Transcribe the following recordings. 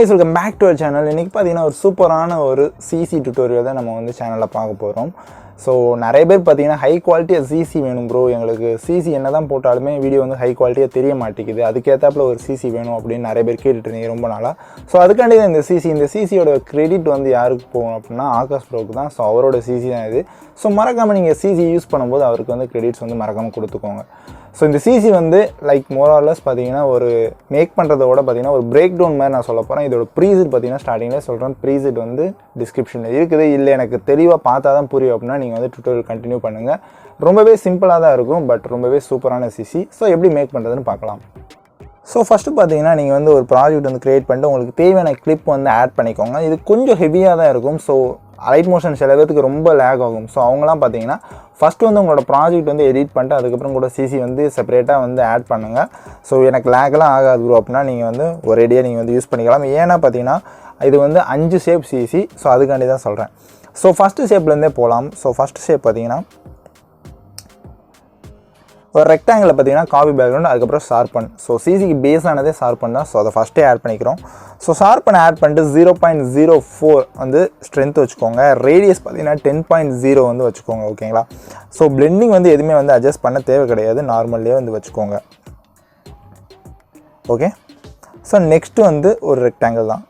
guys, welcome back to our channel. இன்னைக்கு பாத்தீங்கன்னா ஒரு சூப்பரான ஒரு CC tutorial தான் நம்ம வந்து சேனல்ல பார்க்க போறோம். ஸோ நிறைய பேர் பார்த்தீங்கன்னா ஹை குவாலிட்டியாக சிசி வேணும் ப்ரோ, எங்களுக்கு சிசி என்ன தான் போட்டாலுமே வீடியோ வந்து ஹை குவாலிட்டியாக தெரிய மாட்டேங்குது, அதுக்கேற்றாப்புல ஒரு சிசி வேணும் அப்படின்னு நிறைய பேர் கேட்டுட்டு இருந்தீங்க ரொம்ப நாளாக. ஸோ அதுக்காண்டி தான் இந்த சிசியோட கிரெடிட் வந்து யாருக்கு போகும் அப்படின்னா ஆகாஷ் ப்ரோக்கு தான். ஸோ அவரோட சிசி தான் இது. ஸோ மறக்காமல் நீங்கள் சிசி யூஸ் பண்ணும்போது அவருக்கு வந்து கிரெடிட்ஸ் வந்து மறக்காமல் கொடுத்துக்கோங்க. ஸோ இந்த சிசி வந்து லைக் மோரார்லெஸ் பார்த்தீங்கன்னா ஒரு மேக் பண்ணுறதோட பார்த்தீங்கன்னா ஒரு பிரேக் டவுன் மாதிரி நான் சொல்ல போகிறேன். இதோட ப்ரீசெட் பார்த்தீங்கன்னா ஸ்டார்டிங்கில் சொல்கிறேன், ப்ரீசெட் வந்து டிஸ்கிரிப்ஷனில் இருக்குது. இல்லை எனக்கு தெளிவாக பார்த்தா தான் புரியும் அப்படின்னா நீங்கள் வந்து டுட்டோரியல் கண்டினியூ பண்ணுங்கள். ரொம்பவே சிம்பிளாக தான் இருக்கும், பட் ரொம்பவே சூப்பரான சிசி. ஸோ எப்படி மேக் பண்ணுறதுன்னு பார்க்கலாம். ஸோ ஃபஸ்ட்டு பார்த்தீங்கன்னா நீங்கள் வந்து ஒரு ப்ராஜெக்ட் வந்து க்ரியேட் பண்ணிட்டு உங்களுக்கு தேவையான கிளிப் வந்து ஆட் பண்ணிக்கோங்க. இது கொஞ்சம் ஹெவியாக தான் இருக்கும். ஸோ அலைட் மோஷன் சில பேருக்கு ரொம்ப லேக் ஆகும். ஸோ அவங்களாம் பார்த்தீங்கன்னா ஃபஸ்ட்டு வந்து உங்களோட ப்ராஜெக்ட் வந்து எடிட் பண்ணிட்டு அதுக்கப்புறம் கூட சிசி வந்து செப்பரேட்டாக வந்து ஆட் பண்ணுங்கள். ஸோ எனக்கு லேக்லாம் ஆகாது ப்ரோ அப்படின்னா நீங்கள் வந்து ஒரேடியாக நீங்கள் வந்து யூஸ் பண்ணிக்கலாம். ஏன்னா பார்த்தீங்கன்னா இது வந்து 5 ஷேப் சிசி. ஸோ அதுக்காண்டி தான் சொல்கிறேன். ஸோ ஃபஸ்ட்டு ஷேப்லேருந்தே போகலாம். ஸோ ஃபஸ்ட்டு ஷேப் பார்த்தீங்கன்னா ஒரு ரெக்டாங்கில் பார்த்தீங்கன்னா காபி பேக்ரவுண்ட், அதுக்கப்புறம் ஷார்பன். ஸோ சிசிக்கு பேஸ் ஆனதே ஷார்பன் தான். ஸோ அதை ஃபஸ்ட்டே ஆட் பண்ணிக்கிறோம். ஸோ ஷார்பன் ஆட் பண்ணிட்டு 0.04 வந்து ஸ்ட்ரென்த் வச்சுக்கோங்க. ரேடியஸ் பார்த்தீங்கன்னா 10.0 வந்து வச்சுக்கோங்க. ஓகேங்களா? ஸோ பிளெண்டிங் வந்து எதுவுமே வந்து அட்ஜஸ்ட் பண்ண தேவை கிடையாது, நார்மல்லே வந்து வச்சுக்கோங்க. ஓகே. ஸோ நெக்ஸ்ட்டு வந்து ஒரு ரெக்டாங்கிள் தான்.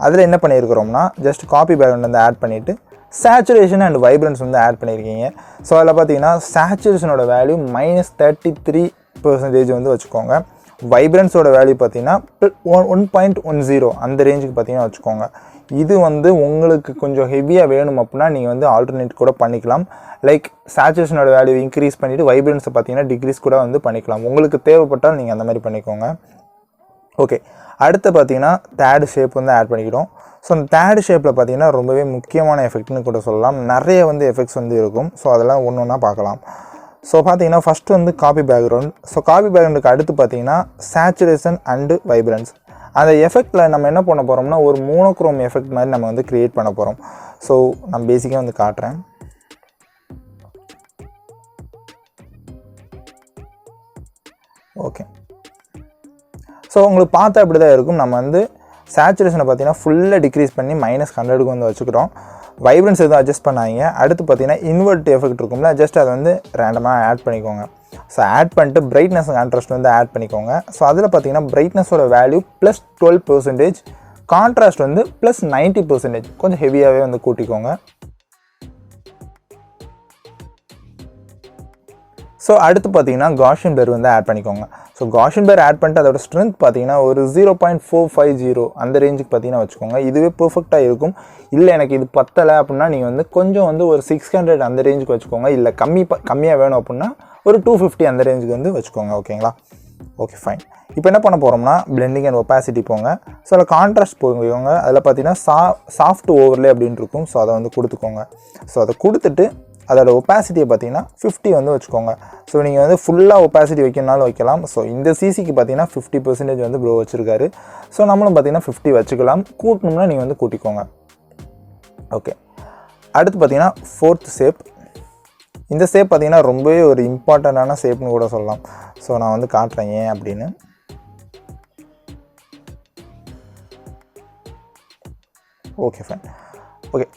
அதில் என்ன பண்ணியிருக்கிறோம்னா ஜஸ்ட் காபி பேக்ரவுண்ட் வந்து ஆட் பண்ணிவிட்டு சேச்சுரேஷன் அண்ட் வைப்ரன்ஸ் வந்து ஆட் பண்ணியிருக்கீங்க. ஸோ அதில் பார்த்தீங்கன்னா சேச்சுரேஷனோட வேல்யூ -33% வந்து வச்சுக்கோங்க. வைப்ரன்ஸோட வேல்யூ பார்த்தீங்கன்னா 1.10 அந்த ரேஞ்சுக்கு பார்த்தீங்கன்னா வச்சுக்கோங்க. இது வந்து உங்களுக்கு கொஞ்சம் ஹெவியாக வேணும் அப்படின்னா நீங்கள் வந்து ஆல்டர்னேட் கூட பண்ணிக்கலாம். லைக் சேச்சுரேஷனோட வேல்யூ இன்க்ரீஸ் பண்ணிவிட்டு வைப்ரன்ஸை பார்த்தீங்கன்னா டிக்ரீஸ் கூட வந்து பண்ணிக்கலாம். உங்களுக்கு தேவைப்பட்டால் நீங்கள் அந்த மாதிரி பண்ணிக்கோங்க. ஓகே. அடுத்து பார்த்தீங்கன்னா தேர்டு ஷேப் வந்து ஆட் பண்ணிக்கிட்டோம். ஸோ அந்த தேர்டு ஷேப்பில் பார்த்தீங்கன்னா ரொம்பவே முக்கியமான எஃபெக்ட்னு கூட சொல்லலாம். நிறைய வந்து எஃபெக்ட்ஸ் வந்து இருக்கும். ஸோ அதெல்லாம் ஒன்று ஒன்றா பார்க்கலாம். ஸோ பார்த்தீங்கன்னா ஃபஸ்ட்டு வந்து காபி பேக்ரவுண்ட். ஸோ காபி பேக்ரவுண்டுக்கு அடுத்து பார்த்தீங்கன்னா சேச்சுரேஷன் அண்டு வைப்ரன்ஸ். அந்த எஃபெக்டில் நம்ம என்ன பண்ண போகிறோம்னா ஒரு மோனோக்ரோம் எஃபெக்ட் மாதிரி நம்ம வந்து க்ரியேட் பண்ண போகிறோம். ஸோ நான் பேசிக்காக வந்து காட்டுறேன். ஓகே. ஸோ உங்களுக்கு பார்த்தா இப்படி தான் இருக்கும். நம்ம வந்து சேச்சுரேஷனை பார்த்தீங்கன்னா ஃபுல்லாக டிக்ரீஸ் பண்ணி -100க்கு வந்து வச்சுக்கிறோம். வைப்ரன்ஸ் எதுவும் அட்ஜஸ்ட் பண்ணாங்க. அடுத்து பார்த்தீங்கன்னா இன்வெர்ட் எஃபெக்ட் இருக்கும்ல, ஜஸ்ட் அதை வந்து ரேண்டமாக ஆட் பண்ணிக்கோங்க. ஸோ ஆட் பண்ணிட்டு பிரைட்னஸ் கான்ட்ராஸ்ட் வந்து ஆட் பண்ணிக்கோங்க. ஸோ அதில் பார்த்தீங்கன்னா பிரைட்னஸோட வேல்யூ +12%, கான்ட்ராஸ்ட் வந்து +90%. கொஞ்சம் ஹெவியாகவே வந்து கூட்டிக்கோங்க. ஸோ அடுத்து பார்த்தீங்கன்னா காஷியன் பிளர் வந்து ஆட் பண்ணிக்கோங்க. ஸோ காஷியன் பிளர் ஆட் பண்ணிட்டு அதோட ஸ்ட்ரென்த் பார்த்தீங்கன்னா ஒரு 0.450 அந்த ரேஞ்சுக்கு பார்த்தீங்கன்னா வச்சுக்கோங்க. இதுவே பர்ஃபெக்டாக இருக்கும். இல்லை எனக்கு இது பத்தலை அப்படின்னா நீங்கள் வந்து கொஞ்சம் வந்து ஒரு 600 அந்த ரேஞ்சுக்கு வச்சுக்கோங்க. இல்லை கம்மியாக வேணும் அப்படின்னா ஒரு 250 அந்த ரேஞ்சுக்கு வந்து வச்சுக்கோங்க. ஓகேங்களா? Okay, fine. இப்போ என்ன பண்ண போகிறோம்னா பிளெண்டிங் அண்ட் ஒப்பாசிட்டி போங்க. ஸோ அதில் கான்ட்ராஸ்ட் போங்க. அதில் பார்த்தீங்கன்னா சாஃப்ட் ஓவர்லே அப்படின்னு இருக்கும். ஸோ அதை வந்து கொடுத்துக்கோங்க. ஸோ அதை கொடுத்துட்டு அதோட ஒப்பாசிட்டியை பார்த்தீங்கன்னா 50 வந்து வச்சுக்கோங்க. ஸோ நீங்கள் வந்து ஃபுல்லாக ஒப்பாசிட்டி வைக்கணும்னாலும் வைக்கலாம். ஸோ இந்த சிசிக்கு பார்த்தீங்கன்னா 50% வந்து ப்ரோ வச்சுருக்காரு. ஸோ நம்மளும் பார்த்தீங்கன்னா 50 வச்சுக்கலாம். கூட்டணும்னா நீங்கள் வந்து கூட்டிக்கோங்க. ஓகே. அடுத்து பார்த்தீங்கன்னா ஃபோர்த் ஷேப். இந்த ஷேப் பார்த்தீங்கன்னா ரொம்பவே ஒரு இம்பார்ட்டண்ட்டான ஷேப்னு கூட சொல்லலாம். ஸோ நான் வந்து காட்டுறேன் ஏன் அப்படின்னு. Okay, fine. ஓகே,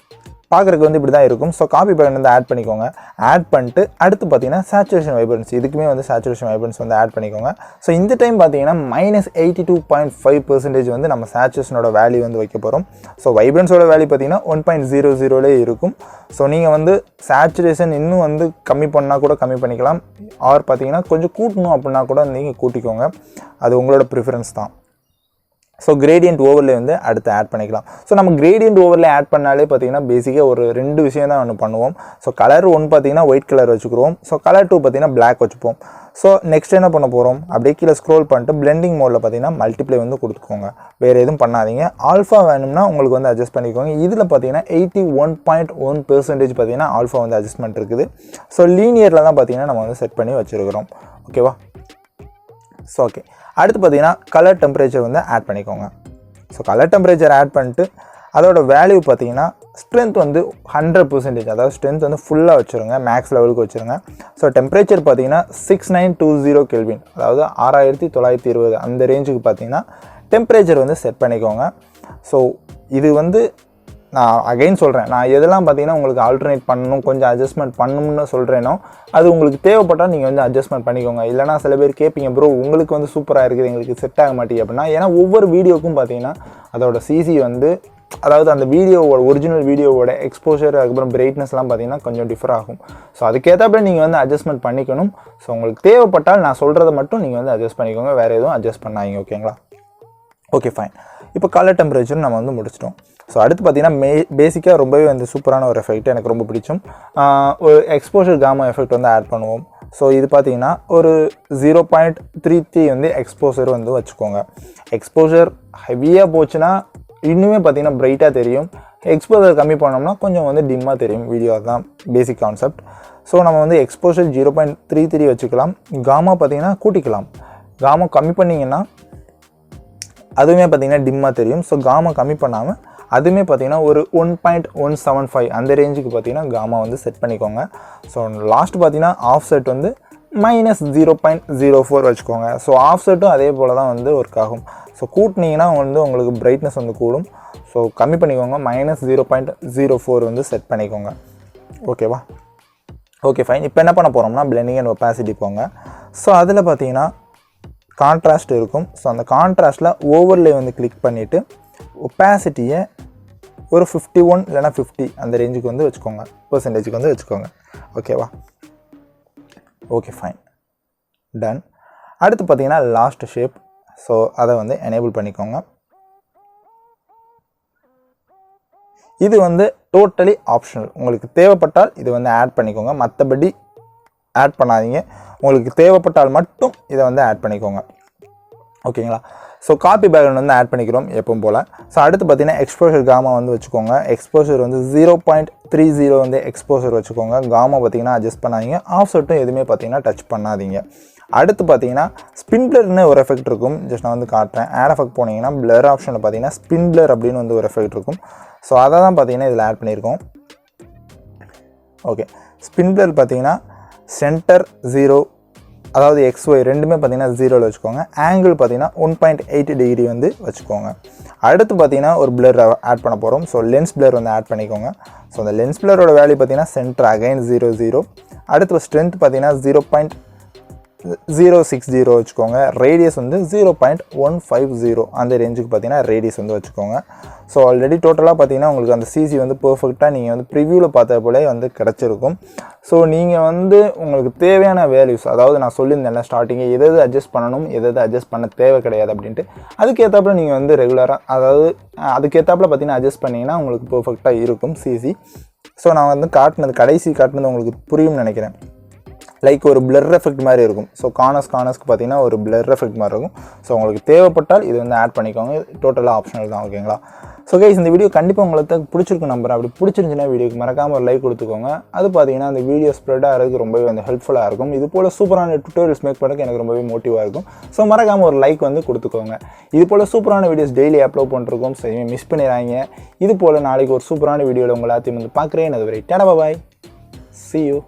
பார்க்குறதுக்கு வந்து இப்படி தான் இருக்கும். ஸோ காபி பேக்ரவுண்ட் வந்து ஆட் பண்ணிக்கோங்க. ஆட் பண்ணிட்டு அடுத்து பார்த்தீங்கன்னா சேச்சுரேஷன் வைப்ரன்ஸ், இதுக்குமே வந்து சேச்சுரேஷன் வைப்ரன்ஸ் வந்து ஆட் பண்ணிக்கோங்க. ஸோ இந்த டைம் பார்த்தீங்கன்னா -82.5% வந்து நம்ம சேச்சுரேஷனோட வேல்யூ வந்து வைக்க போகிறோம். ஸோ வைப்ரன்ஸோட வேல்யூ பார்த்தீங்கன்னா 1.00 இருக்கும். ஸோ நீங்கள் வந்து சேச்சுரேஷன் இன்னும் வந்து கம்மி பண்ணால் கூட கம்மி பண்ணிக்கலாம். ஆர் பார்த்தீங்கன்னா கொஞ்சம் கூட்டணும் அப்படின்னா கூட நீங்கள் கூட்டிக்கோங்க. அது உங்களோட ப்ரிஃபரன்ஸ் தான். ஸோ கிரேடியன்ட் ஓவர்லே வந்து அடுத்து ஆட் பண்ணிக்கலாம். ஸோ நம்ம கிரேடியன்ட் ஓவர்லே ஆட் பண்ணாலே பார்த்தீங்கன்னா பேசிக்காக ஒரு 2 விஷயம் தான் ஒன்று பண்ணுவோம். ஸோ கலர் 1 பார்த்தீங்கன்னா ஒயிட் கலர் வச்சுக்கிறோம். ஸோ கலர் 2 பார்த்தீங்கன்னா பிளாக் வச்சுப்போம். ஸோ நெக்ஸ்ட் என்ன பண்ண போகிறோம், அப்படியே கீழே ஸ்க்ரோல் பண்ணிட்டு பிளெண்டிங் மோடில் பார்த்தீங்கன்னா மல்டிப்ளை வந்து கொடுத்துக்கோங்க. வேறு எதுவும் பண்ணாதீங்க. ஆல்ஃபா வேணும்னா உங்களுக்கு வந்து அட்ஜஸ்ட் பண்ணிக்கோங்க. இதில் பார்த்தீங்கன்னா 81.1% பார்த்தீங்கன்னா ஆல்ஃபா வந்து அட்ஜஸ்ட்மெண்ட் இருக்குது. ஸோ லீனியரில் தான் பார்த்தீங்கன்னா நம்ம வந்து செட் பண்ணி வச்சுருக்கிறோம். ஓகேவா? So okay. அடுத்து பார்த்தீங்கன்னா கலர் டெம்பரேச்சர் வந்து ஆட் பண்ணிக்கோங்க. ஸோ கலர் டெம்பரேச்சர் ஆட் பண்ணிட்டு அதோட வேல்யூ பார்த்தீங்கன்னா ஸ்ட்ரென்த் வந்து 100%, அதாவது ஸ்ட்ரென்த் வந்து ஃபுல்லாக வச்சுருங்க, மேக்ஸ் லெவலுக்கு வச்சுருங்க. ஸோ டெம்பரேச்சர் பார்த்தீங்கன்னா 6920 கெல்வின், அதாவது 6920 அந்த ரேஞ்சுக்கு பார்த்தீங்கன்னா டெம்பரேச்சர் வந்து செட் பண்ணிக்கோங்க. ஸோ இது வந்து நான் அகைன் சொல்கிறேன், நான் எதெல்லாம் பார்த்தீங்கன்னா உங்களுக்கு ஆல்டர்னேட் பண்ணணும், கொஞ்சம் அட்ஜஸ்ட்மெண்ட் பண்ணணும்னு சொல்கிறேனோ அது உங்களுக்கு தேவைப்பட்டால் நீங்கள் வந்து அட்ஜஸ்ட்மெண்ட் பண்ணிக்கோங்க. இல்லைனா சில பேர் கேட்பீங்க ப்ரோ உங்களுக்கு வந்து சூப்பராக இருக்குது எங்களுக்கு செட் ஆக மாட்டேங்குது அப்படின்னா, ஏன்னா ஒவ்வொரு வீடியோக்கும் பார்த்தீங்கன்னா அதோட சிசி வந்து, அதாவது அந்த வீடியோவோட ஒரிஜினல் வீடியோவோட எக்ஸ்போஷர் அதுக்கப்புறம் பிரைட்னஸ்லாம் பார்த்தீங்கன்னா கொஞ்சம் டிஃபர் ஆகும். ஸோ அதுக்கேற்றப்ப நீங்கள் வந்து அட்ஜஸ்ட்மெண்ட் பண்ணிக்கணும். ஸோ உங்களுக்கு தேவைப்பட்டால் நான் சொல்கிறத மட்டும் நீங்கள் வந்து அட்ஜஸ்ட் பண்ணிக்கோங்க, வேறு எதுவும் அட்ஜஸ்ட் பண்ணாதீங்க. ஓகேங்களா? Okay fine. இப்போ கலர் டெம்பரேச்சர் நம்ம வந்து முடிச்சிட்டோம். ஸோ அடுத்து பார்த்தீங்கன்னா பேசிக்காக ரொம்பவே வந்து சூப்பரான ஒரு எஃபெக்ட் எனக்கு ரொம்ப பிடிக்கும். ஒரு எக்ஸ்போஷர் காமா எஃபெக்ட் வந்து ஆட் பண்ணுவோம். ஸோ இது பார்த்தீங்கன்னா ஒரு 0.33 வந்து எக்ஸ்போஷர் வந்து வச்சுக்கோங்க. எக்ஸ்போஷர் ஹெவியாக போச்சுன்னா இன்னுமே பார்த்தீங்கன்னா பிரைட்டாக தெரியும். எக்ஸ்போஷர் கம்மி பண்ணோம்னா கொஞ்சம் வந்து டிம்மாக தெரியும். வீடியோ தான் பேசிக் கான்செப்ட். ஸோ நம்ம வந்து எக்ஸ்போஷர் 0.33 வச்சுக்கலாம். காமா பார்த்தீங்கன்னா கூட்டிக்கலாம். காமா கம்மி பண்ணிங்கன்னா அதுவுமே பார்த்தீங்கன்னா டிம்மாக தெரியும். ஸோ காமா கம்மி பண்ணாமல் அதுவுமே பார்த்தீங்கன்னா ஒரு 1.175 அந்த ரேஞ்சுக்கு பார்த்தீங்கன்னா காமா வந்து செட் பண்ணிக்கோங்க. ஸோ லாஸ்ட் பார்த்தீங்கன்னா ஆஃப் செட் வந்து -0.04 வச்சுக்கோங்க. ஸோ ஆஃப் செட்டும் அதே போல் தான் வந்து ஒர்க் ஆகும். ஸோ கூட்டினீங்கன்னா வந்து உங்களுக்கு பிரைட்னஸ் வந்து கூடும். ஸோ கம்மி பண்ணிக்கோங்க, -0.04 வந்து செட் பண்ணிக்கோங்க. ஓகேவா? Okay fine. இப்போ என்ன பண்ண போகிறோம்னா பிளெண்டிங் அண்ட் ஒப்பாசிட்டி போங்க. ஸோ அதில் பார்த்தீங்கன்னா கான்ட்ராஸ்ட் இருக்கும். ஸோ அந்த கான்ட்ராஸ்ட்டில் ஓவர்லே வந்து கிளிக் பண்ணிவிட்டு ஒப்பாசிட்டியை ஒரு 51 இல்லைனா 50 அந்த ரேஞ்சுக்கு வந்து வச்சுக்கோங்க, பெர்சன்டேஜுக்கு வந்து வச்சுக்கோங்க. ஓகேவா? Okay fine, done. அடுத்து பார்த்தீங்கன்னா லாஸ்ட் ஷேப். ஸோ அதை வந்து எனேபிள் பண்ணிக்கோங்க. இது வந்து டோட்டலி ஆப்ஷனல். உங்களுக்கு தேவைப்பட்டால் இது வந்து ஆட் பண்ணிக்கோங்க, மற்றபடி ஆட் பண்ணாதீங்க. உங்களுக்கு தேவைப்பட்டால் மட்டும் இதை வந்து ஆட் பண்ணிக்கோங்க. ஓகேங்களா? ஸோ காப்பி பேக்ரவுண்ட் வந்து ஆட் பண்ணிக்கிறோம் எப்பவும் போல். ஸோ அடுத்து பார்த்தீங்கன்னா எக்ஸ்போஷர் காமா வந்து வச்சுக்கோங்க. எக்ஸ்போஷர் வந்து 0.30 வந்து எக்ஸ்போஷர் வச்சுக்கோங்க. காமா பார்த்தீங்கன்னா அட்ஜஸ்ட் பண்ணாதீங்க. ஆஃப் செட்டும் எதுவுமே பார்த்தீங்கன்னா டச் பண்ணாதீங்க. அடுத்து பார்த்தீங்கன்னா ஸ்பின் பிளர்னு ஒரு எஃபெக்ட் இருக்கும். ஜஸ்ட் நான் வந்து காட்டுறேன். ஆட் எஃபெக்ட் போனீங்கன்னா பிளர் ஆப்ஷனில் பார்த்தீங்கன்னா ஸ்பின் பிளர் அப்படின்னு வந்து ஒரு எஃபெக்ட் இருக்கும். ஸோ அதை தான் பார்த்தீங்கன்னா இதில் ஆட் பண்ணியிருக்கோம். ஓகே, ஸ்பின் பிளர் பார்த்தீங்கன்னா சென்டர் 0, அதாவது XY ரெண்டுமே பார்த்தீங்கன்னா 0ல் வச்சுக்கோங்க. ஆங்கிள் பார்த்தீங்கன்னா 1.8 டிகிரி வந்து வச்சுக்கோங்க. அடுத்து பார்த்தீங்கன்னா ஒரு பிளர் ஆட் பண்ண போகிறோம். ஸோ லென்ஸ் பிளர் வந்து ஆட் பண்ணிக்கோங்க. ஸோ அந்த லென்ஸ் பிளரோட வேல்யூ பார்த்தீங்கன்னா சென்டர் அகைன் 0 அடுத்து ஸ்ட்ரென்த் பார்த்தீங்கன்னா 0.060 வச்சுக்கோங்க. ரேடியஸ் வந்து 0.150 அந்த ரேஞ்சுக்கு பார்த்தீங்கன்னா ரேடியஸ் வந்து வச்சுக்கோங்க. ஸோ ஆல்ரெடி டோட்டலாக பார்த்தீங்கன்னா உங்களுக்கு அந்த சிசி வந்து பர்ஃபெக்டாக நீங்கள் வந்து ப்ரிவியூவில் பார்த்த போலே வந்து கிடச்சிருக்கும். ஸோ நீங்கள் வந்து உங்களுக்கு தேவையான வேல்யூஸ், அதாவது நான் சொல்லியிருந்தேன் ஸ்டார்டிங்கே எது அட்ஜஸ்ட் பண்ணணும் எது அட்ஜஸ்ட் பண்ண தேவை கிடையாது அப்படின்ட்டு, அதுக்கேற்றாப்புல நீங்கள் வந்து ரெகுலராக, அதாவது அதுக்கேற்றாப்புல பார்த்தீங்கன்னா அட்ஜஸ்ட் பண்ணிங்கன்னா உங்களுக்கு பர்ஃபெக்டாக இருக்கும் சிசி. ஸோ நான் வந்து கடைசி காட்டினது உங்களுக்கு புரியும்னு நினைக்கிறேன். லைக் ஒரு பிளர் எஃபெக்ட் மாதிரி இருக்கும். ஸோ கார்னர்ஸ்க்கு பார்த்தீங்கன்னா ஒரு பிளர் எஃபெக்ட் மாதிரி இருக்கும். ஸோ உங்களுக்கு தேவைப்பட்டால் இது வந்து ஆட் பண்ணிக்கோங்க. டோட்டலாக ஆப்ஷனல் தான். ஓகேங்களா? ஸோ கைஸ், இந்த வீடியோ கண்டிப்பாக உங்களுக்கு பிடிச்சிருக்கு நம்புறேன். அப்படி பிடிச்சிருந்துச்சுன்னா வீடியோக்கு மறக்காமல் ஒரு லைக் கொடுத்துக்கோங்க. அது பார்த்தீங்கன்னா அந்த வீடியோ ஸ்ப்ரெட் ஆகிறதுக்கு ரொம்பவே வந்து ஹெல்ப்ஃபுல்லாக இருக்கும். இது போல் சூப்பரான டுட்டோரியல்ஸ் மேக் பண்ணுறதுக்கு எனக்கு ரொம்பவே மோட்டிவாக இருக்கும். ஸோ மறக்காமல் ஒரு லைக் வந்து கொடுத்துக்கோங்க. இது போல் சூப்பரான வீடியோஸ் டெய்லி அப்லோட் பண்ணிருக்கோம். ஸோ இனிமேல் மிஸ் பண்ணிடுறாங்க. இது போல் நாளைக்கு ஒரு சூப்பரான வீடியோவில் உங்கள் எல்லாத்தையும் வந்து பார்க்குறேன். அதுவரை டாடா பாய், see you.